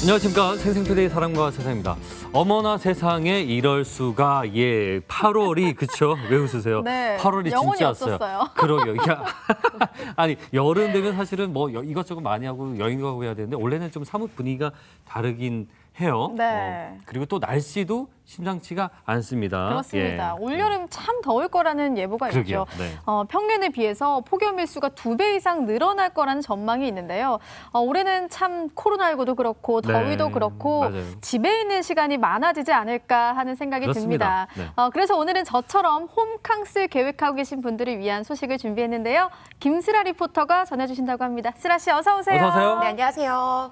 안녕하십니까. 생생토데이 사람과 세상입니다. 어머나 세상에 이럴 수가. 예, 8월이 그쵸? 왜 웃으세요? 네, 8월이 영혼이 진짜 왔어요. 없었어요. 그러게요. 야, 아니 여름 되면 사실은 뭐 이것저것 많이 하고 여행 가고 해야 되는데 원래는 좀 사뭇 분위기가 다르긴 해요. 네. 그리고 또 날씨도 심상치가 않습니다. 그렇습니다. 예. 올여름 참 더울 거라는 예보가 그러게요. 있죠. 네. 평년에 비해서 폭염 일수가 2배 이상 늘어날 거라는 전망이 있는데요. 올해는 참 코로나19도 그렇고 더위도 네, 그렇고 맞아요. 집에 있는 시간이 많아지지 않을까 하는 생각이 그렇습니다. 듭니다. 네. 그래서 오늘은 저처럼 홈캉스 계획하고 계신 분들을 위한 소식을 준비했는데요. 김슬아 리포터가 전해주신다고 합니다. 슬아 씨 어서 오세요. 어서 오세요. 네, 안녕하세요.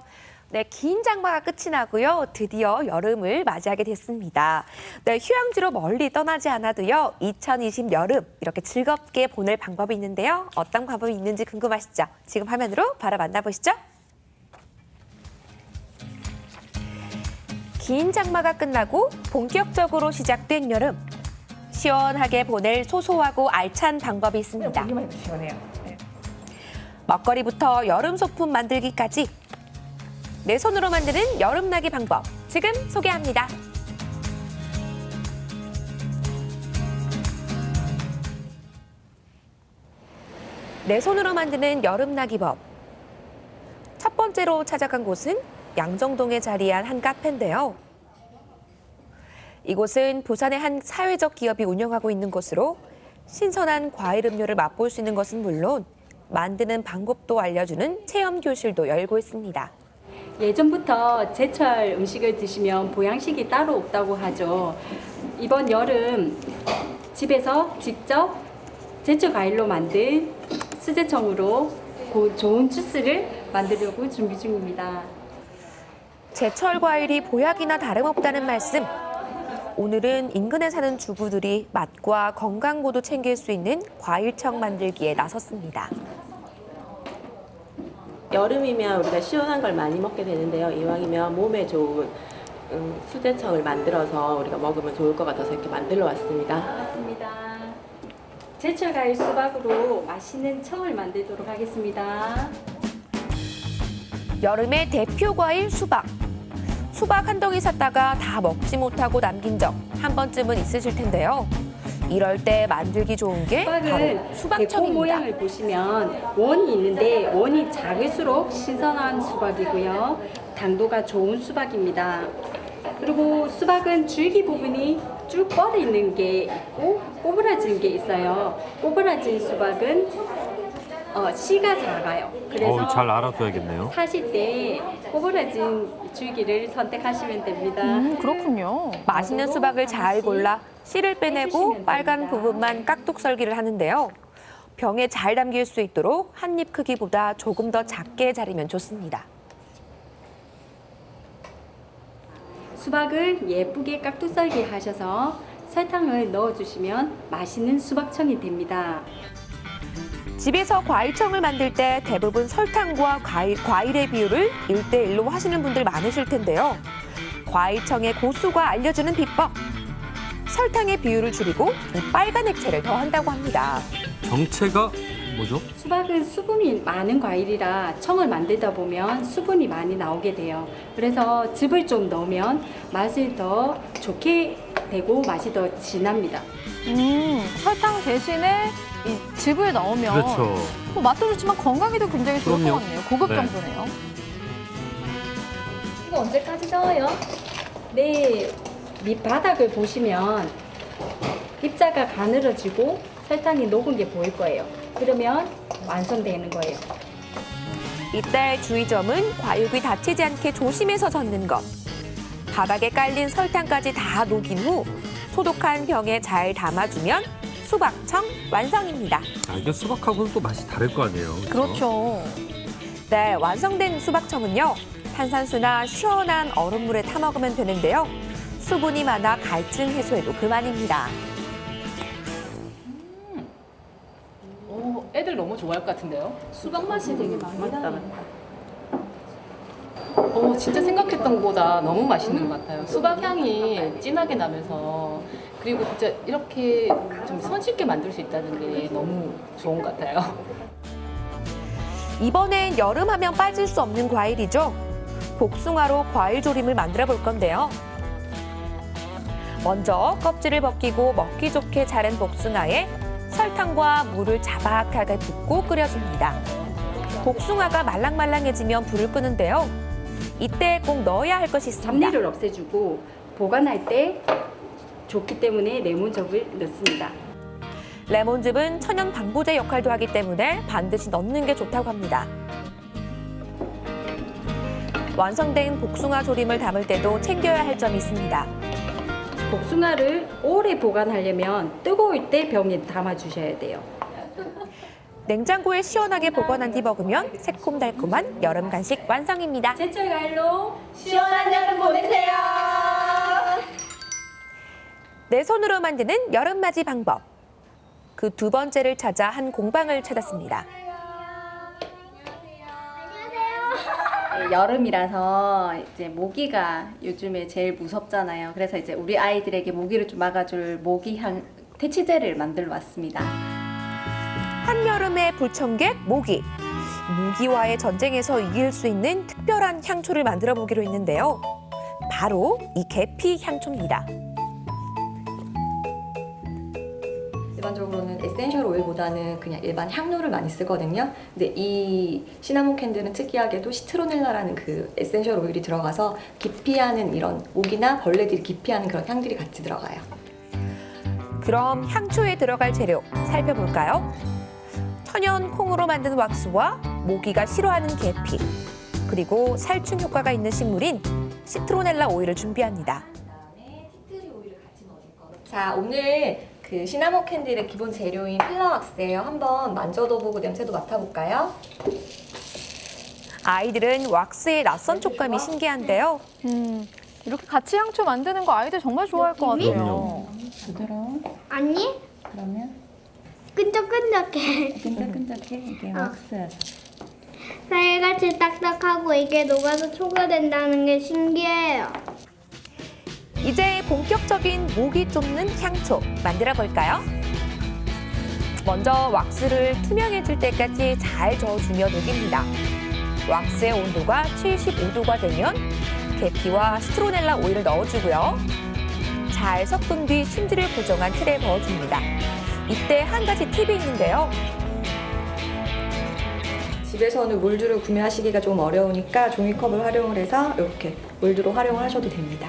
네, 긴 장마가 끝이 나고요. 드디어 여름을 맞이하게 됐습니다. 네, 휴양지로 멀리 떠나지 않아도요. 2020 여름 이렇게 즐겁게 보낼 방법이 있는데요. 어떤 방법이 있는지 궁금하시죠? 지금 화면으로 바로 만나보시죠. 긴 장마가 끝나고 본격적으로 시작된 여름. 시원하게 보낼 소소하고 알찬 방법이 있습니다. 먹거리부터 여름 소품 만들기까지 내 손으로 만드는 여름나기 방법 지금 소개합니다. 내 손으로 만드는 여름나기법. 첫 번째로 찾아간 곳은 양정동에 자리한 한 카페인데요. 이곳은 부산의 한 사회적 기업이 운영하고 있는 곳으로 신선한 과일 음료를 맛볼 수 있는 것은 물론 만드는 방법도 알려주는 체험 교실도 열고 있습니다. 예전부터 제철 음식을 드시면 보양식이 따로 없다고 하죠. 이번 여름 집에서 직접 제철 과일로 만든 수제청으로 좋은 주스를 만들려고 준비 중입니다. 제철 과일이 보약이나 다름없다는 말씀. 오늘은 인근에 사는 주부들이 맛과 건강고도 챙길 수 있는 과일청 만들기에 나섰습니다. 여름이면 우리가 시원한 걸 많이 먹게 되는데요. 이왕이면 몸에 좋은 수제청을 만들어서 우리가 먹으면 좋을 것 같아서 이렇게 만들어 왔습니다. 맞습니다. 제철 과일 수박으로 맛있는 청을 만들도록 하겠습니다. 여름의 대표 과일 수박. 수박 한 덩이 샀다가 다 먹지 못하고 남긴 적 한 번쯤은 있으실 텐데요. 이럴 때 만들기 좋은 게 바로 수박은 대포 수박청입니다. 모양을 보시면 원이 있는데 원이 작을수록 신선한 수박이고요. 당도가 좋은 수박입니다. 그리고 수박은 줄기 부분이 쭉 뻗어 있는 게 있고 꼬부라진 게 있어요. 꼬부라진 수박은 씨가 작아요. 그래서 잘 알아둬야겠네요. 사실 때 꼬부라진 줄기를 선택하시면 됩니다. 그렇군요. 맛있는 수박을 잘 골라 씨를 빼내고 빨간 부분만 깍둑썰기를 하는데요. 병에 잘 담길 수 있도록 한 입 크기보다 조금 더 작게 자르면 좋습니다. 수박을 예쁘게 깍둑썰기 하셔서 설탕을 넣어주시면 맛있는 수박청이 됩니다. 집에서 과일청을 만들 때 대부분 설탕과 과일의 비율을 1대1로 하시는 분들 많으실 텐데요. 과일청의 고수가 알려주는 비법. 설탕의 비율을 줄이고 이 빨간 액체를 더한다고 합니다. 정체가 뭐죠? 수박은 수분이 많은 과일이라 청을 만들다 보면 수분이 많이 나오게 돼요. 그래서 즙을 좀 넣으면 맛이 더 좋게 되고 맛이 더 진합니다. 설탕 대신에 이 즙을 넣으면 그렇죠. 맛도 좋지만 건강에도 굉장히 좋을 것 그럼요. 같네요. 고급 네. 정도네요. 이거 언제까지 저어요? 네, 밑바닥을 보시면 입자가 가늘어지고 설탕이 녹은 게 보일 거예요. 그러면 완성되는 거예요. 이때 주의점은 과육이 다치지 않게 조심해서 젓는 것. 바닥에 깔린 설탕까지 다 녹인 후 소독한 병에 잘 담아주면 수박청 완성입니다. 이게 수박하고는 또 맛이 다를 거 아니에요. 그렇죠. 네, 완성된 수박청은요. 탄산수나 시원한 얼음물에 타 먹으면 되는데요. 수분이 많아 갈증 해소에도 그만입니다. 애들 너무 좋아할 것 같은데요? 수박 맛이 되게 많이 나요. 진짜 생각했던 것보다 너무 맛있는 것 같아요. 수박 향이 진하게 나면서 그리고 진짜 이렇게 좀 손쉽게 만들 수 있다는 게 너무 좋은 것 같아요. 이번엔 여름하면 빠질 수 없는 과일이죠. 복숭아로 과일 조림을 만들어 볼 건데요. 먼저 껍질을 벗기고 먹기 좋게 자른 복숭아에 설탕과 물을 자박하게 붓고 끓여줍니다. 복숭아가 말랑말랑해지면 불을 끄는데요. 이때 꼭 넣어야 할 것이 있습니다. 잡내를 없애주고 보관할 때 좋기 때문에 레몬즙을 넣습니다. 레몬즙은 천연 방부제 역할도 하기 때문에 반드시 넣는 게 좋다고 합니다. 완성된 복숭아 조림을 담을 때도 챙겨야 할 점이 있습니다. 복숭아를 오래 보관하려면 뜨거울 때 병에 담아주셔야 돼요. 냉장고에 시원하게 보관한 뒤 먹으면 새콤달콤한 여름 간식 완성입니다. 제철 과일로 시원한 여름 보내세요. 내 손으로 만드는 여름맞이 방법. 그 두 번째를 찾아 한 공방을 찾았습니다. 여름이라서 이제 모기가 요즘에 제일 무섭잖아요. 그래서 이제 우리 아이들에게 모기를 좀 막아줄 모기향 퇴치제를 만들어 왔습니다. 한여름의 불청객 모기. 모기와의 전쟁에서 이길 수 있는 특별한 향초를 만들어 보기로 했는데요. 바로 이 계피 향초입니다. 일반적으로는 에센셜 오일보다는 그냥 일반 향료를 많이 쓰거든요. 근데 이 시나몬 캔들은 특이하게도 시트로넬라라는 그 에센셜 오일이 들어가서 기피하는 이런 모기나 벌레들이 기피하는 그런 향들이 같이 들어가요. 그럼 향초에 들어갈 재료 살펴볼까요? 천연 콩으로 만든 왁스와 모기가 싫어하는 계피, 그리고 살충 효과가 있는 식물인 시트로넬라 오일을 준비합니다. 자, 오늘 그 시나몬 캔들의 기본 재료인 필라왁스예요. 한번 만져도 보고 냄새도 맡아볼까요? 아이들은 왁스의 낯선 촉감이 신기한데요. 이렇게 같이 향초 만드는 거 아이들 정말 좋아할 것 같아요. 부드러워. 아니, 그러면 끈적끈적해. 끈적끈적해. 이게 왁스. 살같이 딱딱하고 이게 녹아서 초과된다는 게 신기해요. 이제 본격적인 모기 쫓는 향초 만들어 볼까요? 먼저 왁스를 투명해질 때까지 잘 저어주며 녹입니다. 왁스의 온도가 75도가 되면 계피와 시트로넬라 오일을 넣어주고요. 잘 섞은 뒤 심지를 고정한 틀에 넣어줍니다. 이때 한 가지 팁이 있는데요. 집에서는 몰드를 구매하시기가 좀 어려우니까 종이컵을 활용을 해서 이렇게 몰드로 활용을 하셔도 됩니다.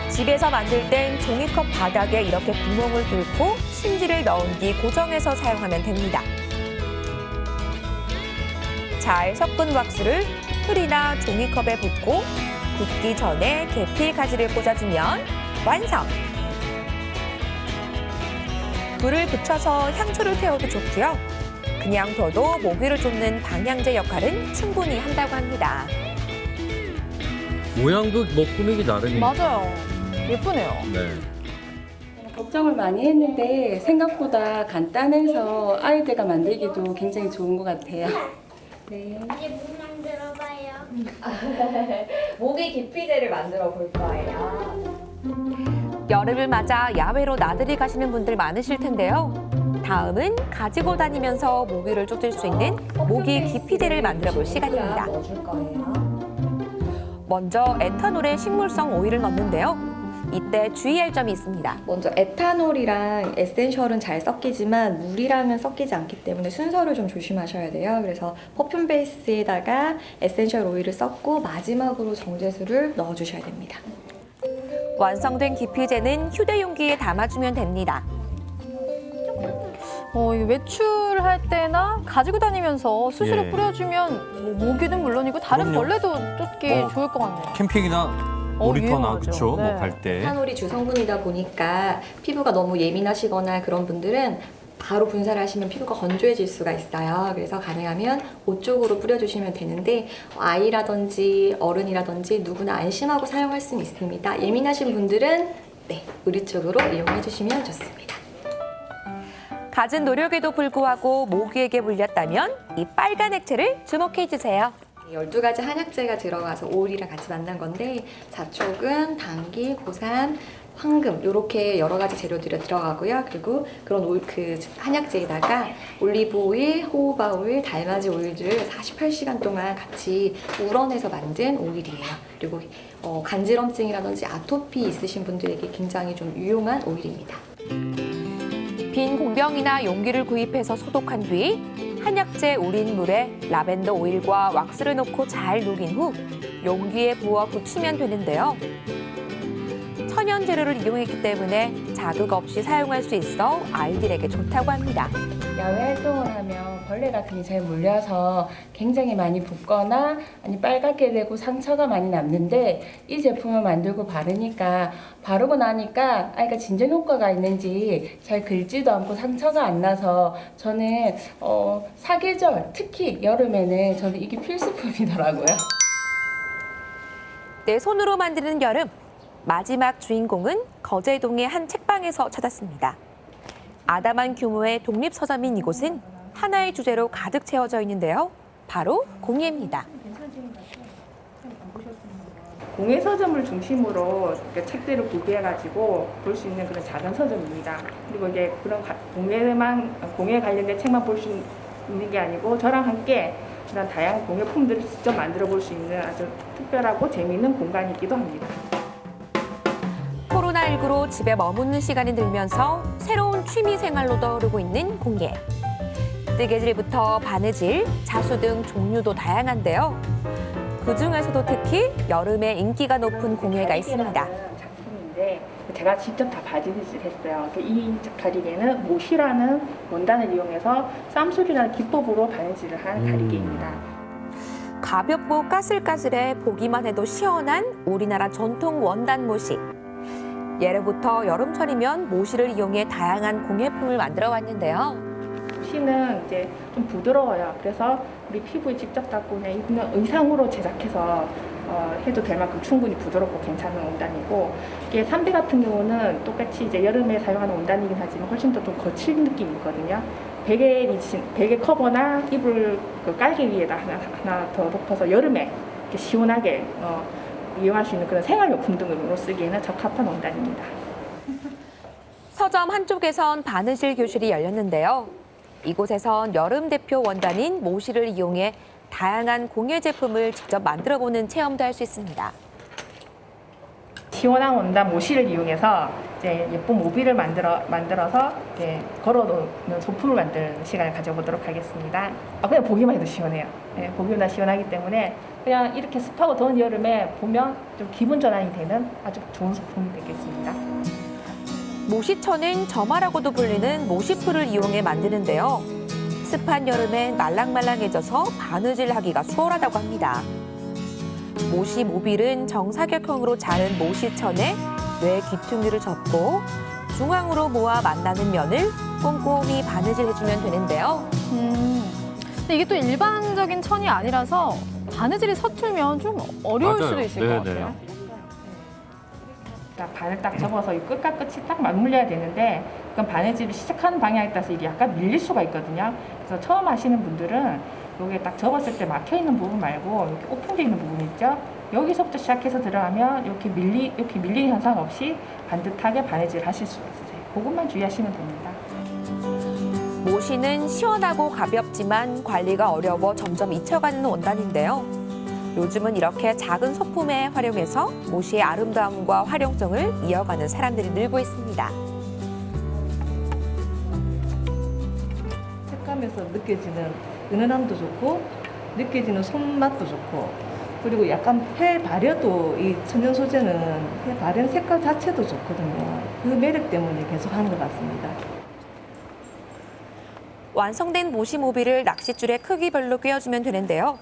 집에서 만들 땐 종이컵 바닥에 이렇게 구멍을 뚫고 심지를 넣은 뒤 고정해서 사용하면 됩니다. 잘 섞은 왁스를 틀이나 종이컵에 붓고 붓기 전에 계피 가지를 꽂아주면 완성! 불을 붙여서 향초를 태워도 좋고요. 그냥 둬도 모기를 쫓는 방향제 역할은 충분히 한다고 합니다. 모양도 뭐 꾸미기 나름이에요. 맞아요. 예쁘네요. 네. 걱정을 많이 했는데 생각보다 간단해서 아이들과 만들기도 굉장히 좋은 것 같아요. 이제 뭐 만들어봐요. 모기 기피제를 만들어 볼 거예요. 여름을 맞아 야외로 나들이 가시는 분들 많으실 텐데요. 다음은 가지고 다니면서 모기를 쫓을 수 있는 모기 기피제를 만들어 볼 시간입니다. 넣어줄 거예요. 먼저 에탄올에 식물성 오일을 넣는데요. 이때 주의할 점이 있습니다. 먼저 에탄올이랑 에센셜은 잘 섞이지만 물이랑은 섞이지 않기 때문에 순서를 좀 조심하셔야 돼요. 그래서 퍼퓸 베이스에다가 에센셜 오일을 섞고 마지막으로 정제수를 넣어주셔야 됩니다. 완성된 기피제는 휴대용기에 담아주면 됩니다. 이게 외출할 때나 가지고 다니면서 수시로 예. 뿌려주면 뭐 모기는 물론이고 다른 그럼요. 벌레도 쫓기 뭐, 좋을 것 같네요. 캠핑이나 놀이터나 유용하죠. 그쵸? 네. 뭐 갈 때. 에탄올이 주성분이다 보니까 피부가 너무 예민하시거나 그런 분들은 바로 분사를 하시면 피부가 건조해질 수가 있어요. 그래서 가능하면 옷 쪽으로 뿌려주시면 되는데 아이라든지 어른이라든지 누구나 안심하고 사용할 수는 있습니다. 예민하신 분들은 네, 우리 쪽으로 이용해 주시면 좋습니다. 갖은 노력에도 불구하고 모기에게 물렸다면 이 빨간 액체를 주목해 주세요. 12가지 한약재가 들어가서 오일이랑 같이 만난 건데 자촉은 당기, 고산, 황금 이렇게 여러 가지 재료들이 들어가고요. 그리고 그런 그 한약재에다가 올리브 오일, 호호바 오일, 달맞이 오일들을 48시간 동안 같이 우러내서 만든 오일이에요. 그리고 간지럼증이라든지 아토피 있으신 분들에게 굉장히 좀 유용한 오일입니다. 빈 공병이나 용기를 구입해서 소독한 뒤 한약재 우린 물에 라벤더 오일과 왁스를 넣고 잘 녹인 후 용기에 부어 붙이면 되는데요. 천연 재료를 이용했기 때문에 자극 없이 사용할 수 있어 아이들에게 좋다고 합니다. 야외 활동을 하면 벌레 같은 게 잘 물려서 굉장히 많이 붓거나 아니 빨갛게 되고 상처가 많이 남는데 이 제품을 만들고 바르고 나니까 아이가 진정 효과가 있는지 잘 긁지도 않고 상처가 안 나서 저는 사계절 특히 여름에는 저는 이게 필수품이더라고요. 내 손으로 만드는 여름. 마지막 주인공은 거제동의 한 책방에서 찾았습니다. 아담한 규모의 독립서점인 이곳은 하나의 주제로 가득 채워져 있는데요. 바로 공예입니다. 공예 서점을 중심으로 책들을 구비해가지고 볼 수 있는 그런 작은 서점입니다. 그리고 이게 그런 공예 관련된 책만 볼 수 있는 게 아니고 저랑 함께 그런 다양한 공예품들을 직접 만들어 볼 수 있는 아주 특별하고 재미있는 공간이기도 합니다. 코로나19로 집에 머무는 시간이 늘면서 새로운 취미 생활로 떠오르고 있는 공예. 뜨개질부터 바느질, 자수 등 종류도 다양한데요. 그중에서도 특히 여름에 인기가 높은 공예가 있습니다. 작품인데 제가 직접 다 바느질을 했어요. 이 다리개는 못이라는 원단을 이용해서 쌈소리라는 기법으로 바느질을 한 다리개입니다. 가볍고 까슬까슬해 보기만 해도 시원한 우리나라 전통 원단 모시. 예로부터 여름철이면 모시를 이용해 다양한 공예품을 만들어 왔는데요. 모시는 이제 좀 부드러워요. 그래서 우리 피부에 직접 닿고 그냥 입는 의상으로 제작해서 해도 될 만큼 충분히 부드럽고 괜찮은 원단이고, 이게 삼배 같은 경우는 똑같이 이제 여름에 사용하는 원단이긴 하지만 훨씬 더 좀 거친 느낌이 있거든요. 베개 커버나 이불 그 깔개 위에다 하나 더 덮어서 여름에 이렇게 시원하게 이용할 수 있는 그런 생활용품 등으로 쓰기에는 적합한 원단입니다. 서점 한쪽에선 바느질 교실이 열렸는데요. 이곳에선 여름 대표 원단인 모시를 이용해 다양한 공예 제품을 직접 만들어보는 체험도 할 수 있습니다. 시원한 원단 모시를 이용해서 이제 예쁜 모비를 만들어서 이제 걸어놓는 소품을 만드는 시간을 가져보도록 하겠습니다. 그냥 보기만 해도 시원해요. 네, 보기만 시원하기 때문에 그냥 이렇게 습하고 더운 여름에 보면 좀 기분 전환이 되는 아주 좋은 소품이 되겠습니다. 모시천은 점화라고도 불리는 모시풀을 이용해 만드는데요. 습한 여름엔 말랑말랑해져서 바느질하기가 수월하다고 합니다. 모시 모빌은 정사각형으로 자른 모시천에 뇌 귀퉁이를 접고 중앙으로 모아 만나는 면을 꼼꼼히 바느질해주면 되는데요. 근데 이게 또 일반적인 천이 아니라서 바느질이 서툴면 좀 어려울 맞아요. 수도 있을 네네. 것 같아요. 바늘 딱 접어서 이 끝과 끝이 딱 맞물려야 되는데, 그럼 바느질을 시작하는 방향에 따라서 이게 약간 밀릴 수가 있거든요. 그래서 처음 하시는 분들은 여기에 딱 접었을 때 막혀 있는 부분 말고 이렇게 오픈되어 있는 부분 있죠? 여기서부터 시작해서 들어가면 이렇게 밀리는 현상 없이 반듯하게 바느질 하실 수가 있으세요. 그것만 주의하시면 됩니다. 모시는 시원하고 가볍지만 관리가 어려워 점점 잊혀가는 원단인데요. 요즘은 이렇게 작은 소품에 활용해서 모시의 아름다움과 활용성을 이어가는 사람들이 늘고 있습니다. 색감에서 느껴지는 은은함도 좋고 느껴지는 손맛도 좋고, 그리고 약간 폐 발여도 이 천연 소재는 폐 발연 색깔 자체도 좋거든요. 그 매력 때문에 계속 하는 것 같습니다. 완성된 모시 모비를 낚싯줄에 크기별로 꿰어주면 되는데요.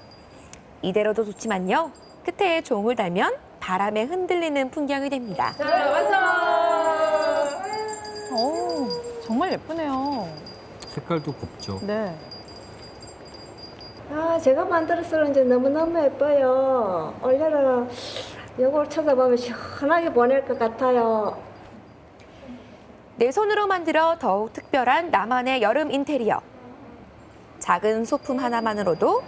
이대로도 좋지만요. 끝에 종을 달면 바람에 흔들리는 풍경이 됩니다. 오, 정말 예쁘네요. 색깔도 곱죠. 네. 제가 만들어서 그런지 너무너무 예뻐요. 올여름 이걸 쳐다보면 시원하게 보낼 것 같아요. 내 손으로 만들어 더욱 특별한 나만의 여름 인테리어. 작은 소품 하나만으로도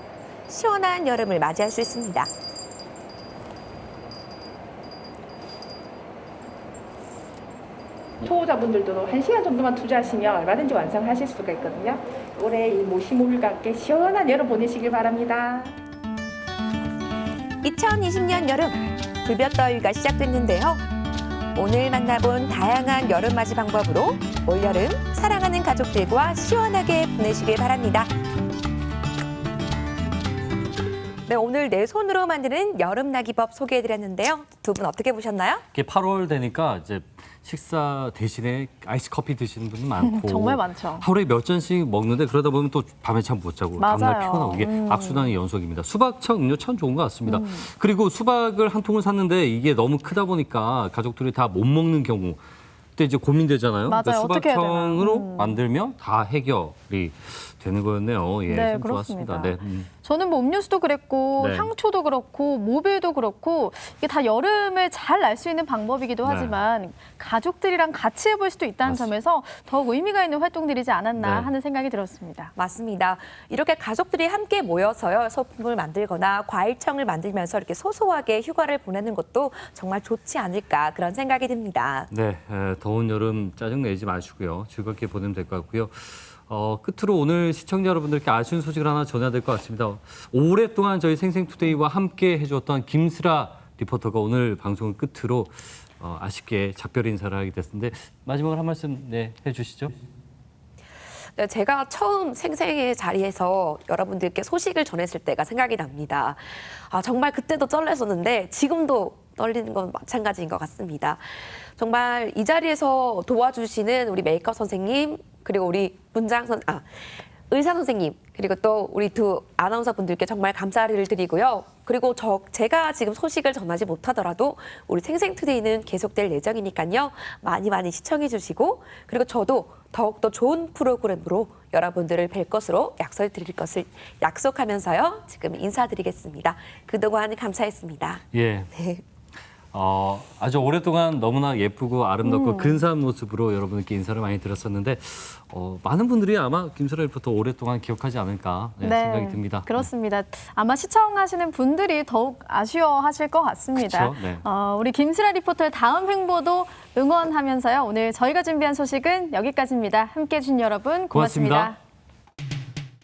시원한 여름을 맞이할 수 있습니다. 초보자분들도 1시간 정도만 투자하시면 얼마든지 완성하실 수가 있거든요. 올해 이 모시모밀과 함께 시원한 여름 보내시길 바랍니다. 2020년 여름 불볕더위가 시작됐는데요. 오늘 만나본 다양한 여름 맞이 방법으로 올여름 사랑하는 가족들과 시원하게 보내시길 바랍니다. 네, 오늘 내 손으로 만드는 여름 나기법 소개해드렸는데요. 두 분 어떻게 보셨나요? 이게 8월 되니까 이제 식사 대신에 아이스 커피 드시는 분도 많고 정말 많죠. 하루에 몇 잔씩 먹는데 그러다 보면 또 밤에 잠 못 자고 맞아요. 다음날 피곤하고 이게 악순환의 연속입니다. 수박청 음료 참 좋은 것 같습니다. 그리고 수박을 한 통을 샀는데 이게 너무 크다 보니까 가족들이 다 못 먹는 경우 그때 이제 고민되잖아요. 맞아요. 그러니까 어떻게 해야 되나. 수박청으로 만들면 다 해결이 되는 거였네요. 예, 네, 참 그렇습니다. 좋았습니다. 네. 저는 뭐 음료수도 그랬고 네. 향초도 그렇고 모빌도 그렇고 이게 다 여름을 잘 날 수 있는 방법이기도 네. 하지만 가족들이랑 같이 해볼 수도 있다는 점에서 더욱 의미가 있는 활동들이지 않았나 네. 하는 생각이 들었습니다. 맞습니다. 이렇게 가족들이 함께 모여서요, 소품을 만들거나 과일청을 만들면서 이렇게 소소하게 휴가를 보내는 것도 정말 좋지 않을까 그런 생각이 듭니다. 네, 더운 여름 짜증 내지 마시고요. 즐겁게 보내면 될 것 같고요. 끝으로 오늘 시청자 여러분들께 아쉬운 소식을 하나 전해야 될 것 같습니다. 오랫동안 저희 생생투데이와 함께 해주었던 김슬아 리포터가 오늘 방송을 끝으로 아쉽게 작별 인사를 하게 됐는데 마지막으로 한 말씀 해주시죠. 네, 제가 처음 생생의 자리에서 여러분들께 소식을 전했을 때가 생각이 납니다. 정말 그때도 떨렸었는데 지금도 떨리는 건 마찬가지인 것 같습니다. 정말 이 자리에서 도와주시는 우리 메이크업 선생님, 그리고 우리 의사 선생님, 그리고 또 우리 두 아나운서 분들께 정말 감사를 드리고요. 그리고 제가 지금 소식을 전하지 못하더라도 우리 생생투데이는 계속될 예정이니까요. 많이 많이 시청해 주시고, 그리고 저도 더욱더 좋은 프로그램으로 여러분들을 뵐 것으로 약속드릴 것을 약속하면서요. 지금 인사드리겠습니다. 그동안 감사했습니다. 예. 네. 아주 오랫동안 너무나 예쁘고 아름답고 근사한 모습으로 여러분께 인사를 많이 드렸었는데 많은 분들이 아마 김슬아 리포터 오랫동안 기억하지 않을까 생각이 듭니다. 그렇습니다. 아마 시청하시는 분들이 더욱 아쉬워하실 것 같습니다. 그쵸? 네. 우리 김슬아 리포터의 다음 행보도 응원하면서요. 오늘 저희가 준비한 소식은 여기까지입니다. 함께해 주신 여러분 고맙습니다. 고맙습니다.